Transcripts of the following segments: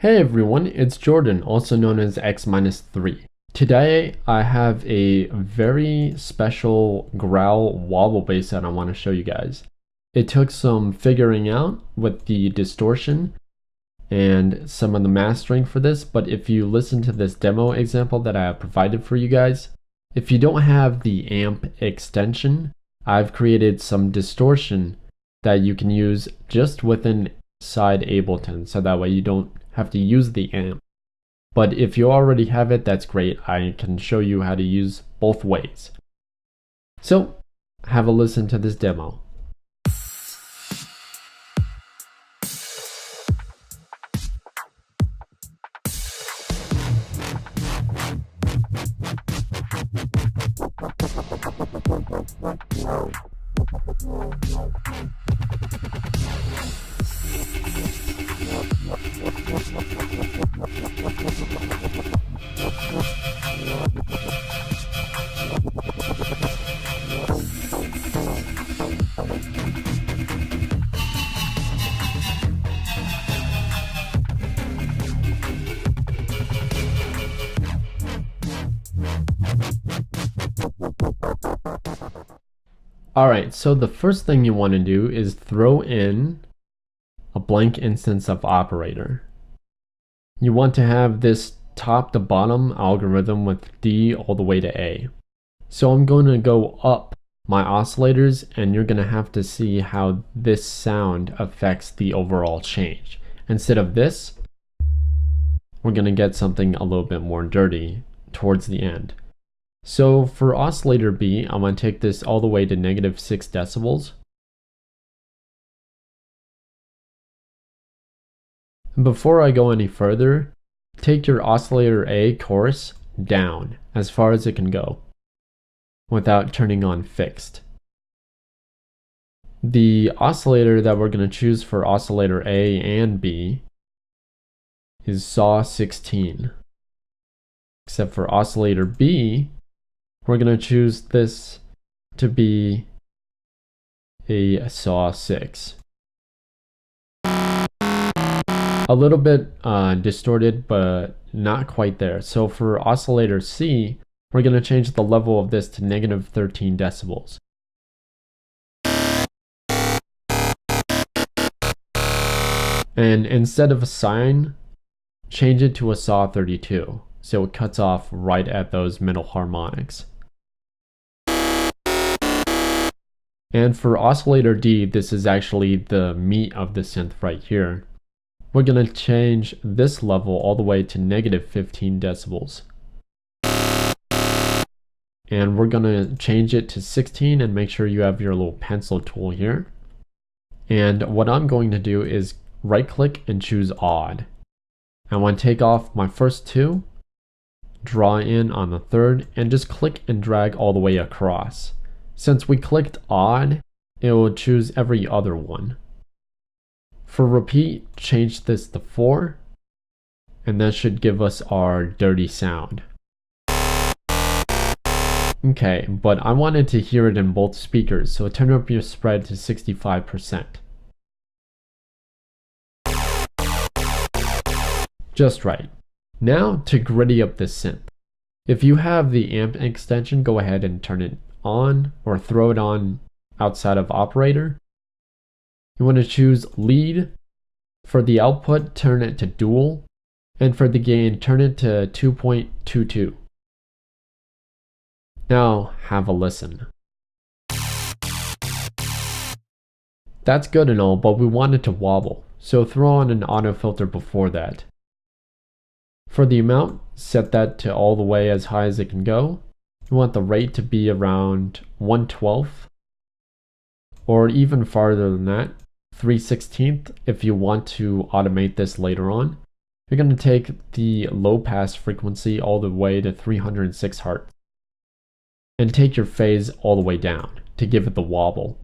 Hey everyone, it's Jordan, also known as X-3. Today I have a very special Growl Wobble bass that I want to show you guys. It took some figuring out with the distortion and some of the mastering for this, but if you listen to this demo example that I have provided for you guys, if you don't have the amp extension, I've created some distortion that you can use just within inside Ableton, so that way you don't have to use the amp. But if you already have it, that's great. I can show you how to use both ways. So have a listen to this demo. Alright, so the first thing you want to do is throw in a blank instance of operator. You want to have this top to bottom algorithm with D all the way to A. So I'm going to go up my oscillators and you're going to have to see how this sound affects the overall change. Instead of this, we're going to get something a little bit more dirty towards the end. So for oscillator B, I'm going to take this all the way to -6 decibels. Before I go any further, take your oscillator A chorus down as far as it can go without turning on fixed. The oscillator that we're going to choose for oscillator A and B is SAW 16. Except for oscillator B, we're going to choose this to be a SAW 6. A little bit distorted, but not quite there. So for oscillator C, we're going to change the level of this to -13 decibels. And instead of a sine, change it to a SAW 32. So it cuts off right at those middle harmonics. And for oscillator D, this is actually the meat of the synth right here. We're going to change this level all the way to -15 decibels. And we're going to change it to 16 and make sure you have your little pencil tool here. And what I'm going to do is right click and choose odd. I want to take off my first two, draw in on the third, and just click and drag all the way across. Since we clicked odd, it will choose every other one. For repeat, change this to 4, and that should give us our dirty sound. Okay, but I wanted to hear it in both speakers, so turn up your spread to 65%. Just right. Now to gritty up this synth. If you have the amp extension, go ahead and turn it on or throw it on outside of operator. You want to choose lead. For the output, turn it to dual. And for the gain, turn it to 2.22. Now have a listen. That's good and all, but we want it to wobble. So throw on an auto filter before that. For the amount, set that to all the way as high as it can go. You want the rate to be around 1/12, or even farther than that, 3/16 if you want to automate this later on. You're going to take the low pass frequency all the way to 306 Hz. And take your phase all the way down to give it the wobble.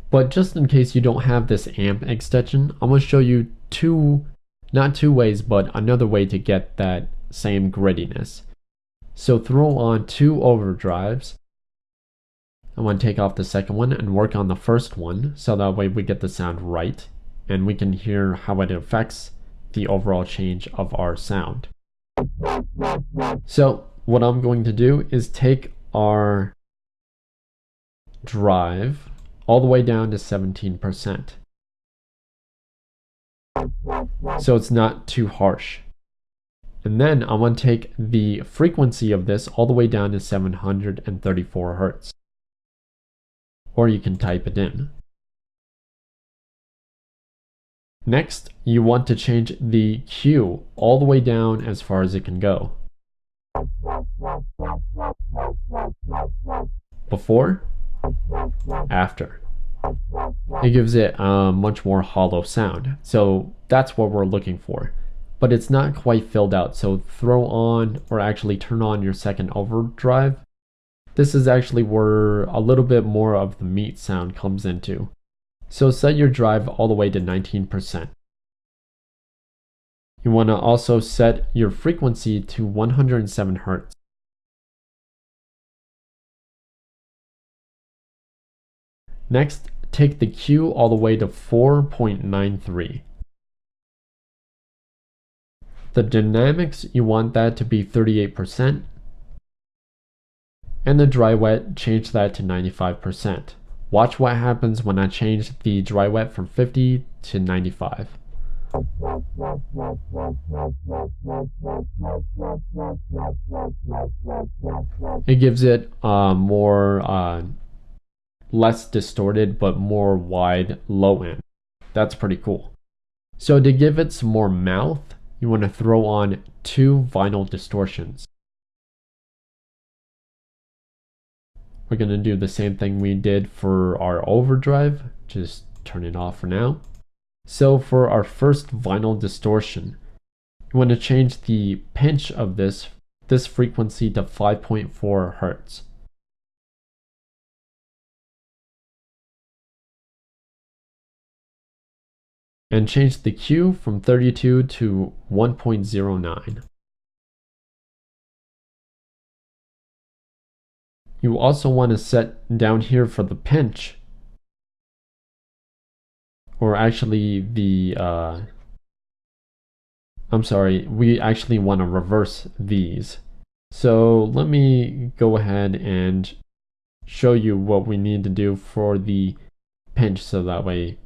But just in case you don't have this amp extension, I'm going to show you not two ways, but another way to get that same grittiness. So throw on 2 overdrives. I want to take off the second one and work on the first one, so that way we get the sound right and we can hear how it affects the overall change of our sound. So what I'm going to do is take our drive all the way down to 17%. So it's not too harsh. And then I want to take the frequency of this all the way down to 734 Hertz. Or you can type it in. Next, you want to change the Q all the way down as far as it can go. Before, after. It gives it a much more hollow sound. So that's what we're looking for. But it's not quite filled out, so throw on or actually turn on your second overdrive. This is actually where a little bit more of the meat sound comes into. So set your drive all the way to 19%. You want to also set your frequency to 107 Hertz. Next, take the Q all the way to 4.93. The dynamics, you want that to be 38%. And the dry wet, change that to 95%. Watch what happens when I change the dry wet from 50 to 95. It gives it more less distorted but more wide low end. That's pretty cool. So to give it some more mouth, you want to throw on 2 vinyl distortions. We're going to do the same thing we did for our overdrive, just turn it off for now. So for our first vinyl distortion, you want to change the pitch of this frequency to 5.4 Hertz. And change the Q from 32 to 1.09. You also want to set down here for the pinch, or actually the, we actually want to reverse these. So let me go ahead and show you what we need to do for the pinch, so that way,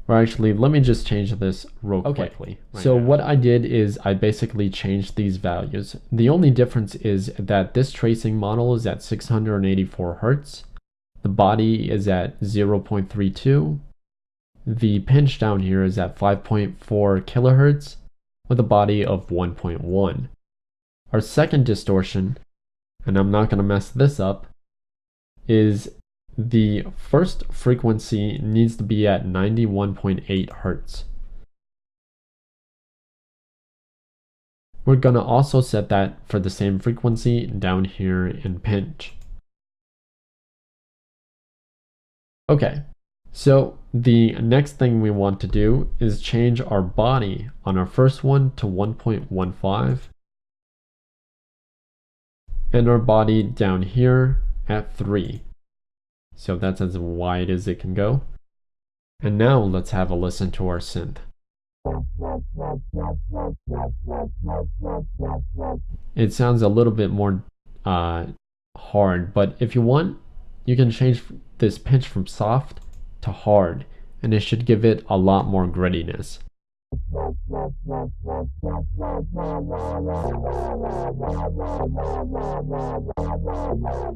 or actually let me just change this real quickly. So what I did is I basically changed these values. The only difference is that this tracing model is at 684 Hertz. The body is at 0.32. The pinch down here is at 5.4 kilohertz with a body of 1.1. Our second distortion, and I'm not going to mess this up, is the first frequency needs to be at 91.8 Hertz. We're going to also set that for the same frequency down here in pinch. Okay, so the next thing we want to do is change our body on our first one to 1.15 and our body down here at 3. So that's as wide as it can go. And now let's have a listen to our synth. It sounds a little bit more hard, but if you want, you can change this pitch from soft to hard, and it should give it a lot more grittiness.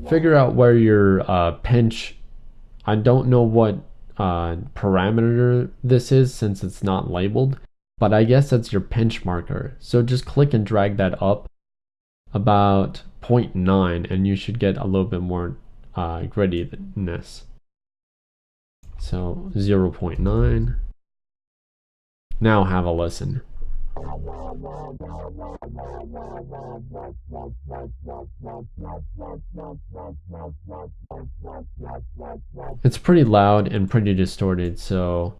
Figure out where your pinch, I don't know what parameter this is since it's not labeled, but I guess that's your pinch marker. So just click and drag that up about 0.9 and you should get a little bit more grittiness. So 0.9. Now have a listen. It's pretty loud and pretty distorted, so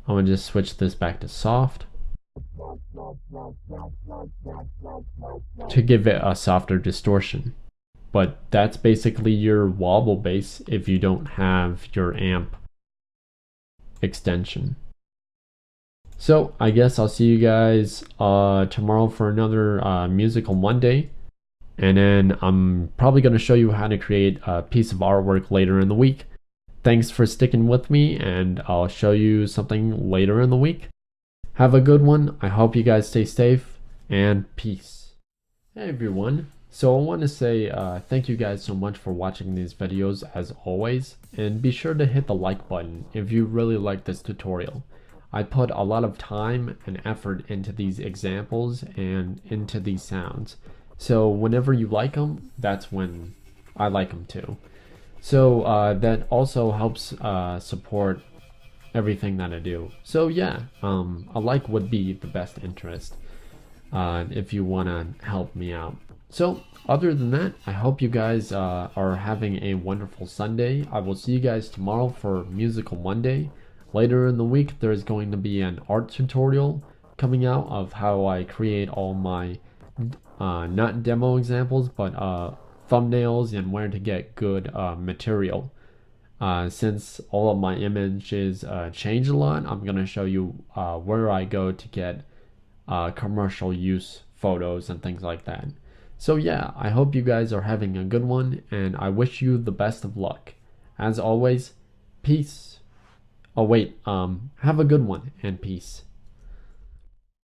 I'm gonna just switch this back to soft to give it a softer distortion. but that's basically your wobble bass if you don't have your amp extension. So I guess I'll see you guys tomorrow for another Musical Monday. And then I'm probably going to show you how to create a piece of artwork later in the week. Thanks for sticking with me, and I'll show you something later in the week. Have a good one. I hope you guys stay safe, and peace. Hey everyone. So I want to say thank you guys so much for watching these videos as always, and be sure to hit the like button if you really like this tutorial. I put a lot of time and effort into these examples and into these sounds. So whenever you like them, that's when I like them too. So that also helps support everything that I do. So yeah, a like would be the best interest if you want to help me out. So other than that, I hope you guys are having a wonderful Sunday. I will see you guys tomorrow for Musical Monday. Later in the week, there's going to be an art tutorial coming out of how I create all my not demo examples, but thumbnails and where to get good material. Since all of my images change a lot, I'm going to show you where I go to get commercial use photos and things like that. So yeah, I hope you guys are having a good one, and I wish you the best of luck. As always, peace. Oh wait, have a good one and peace.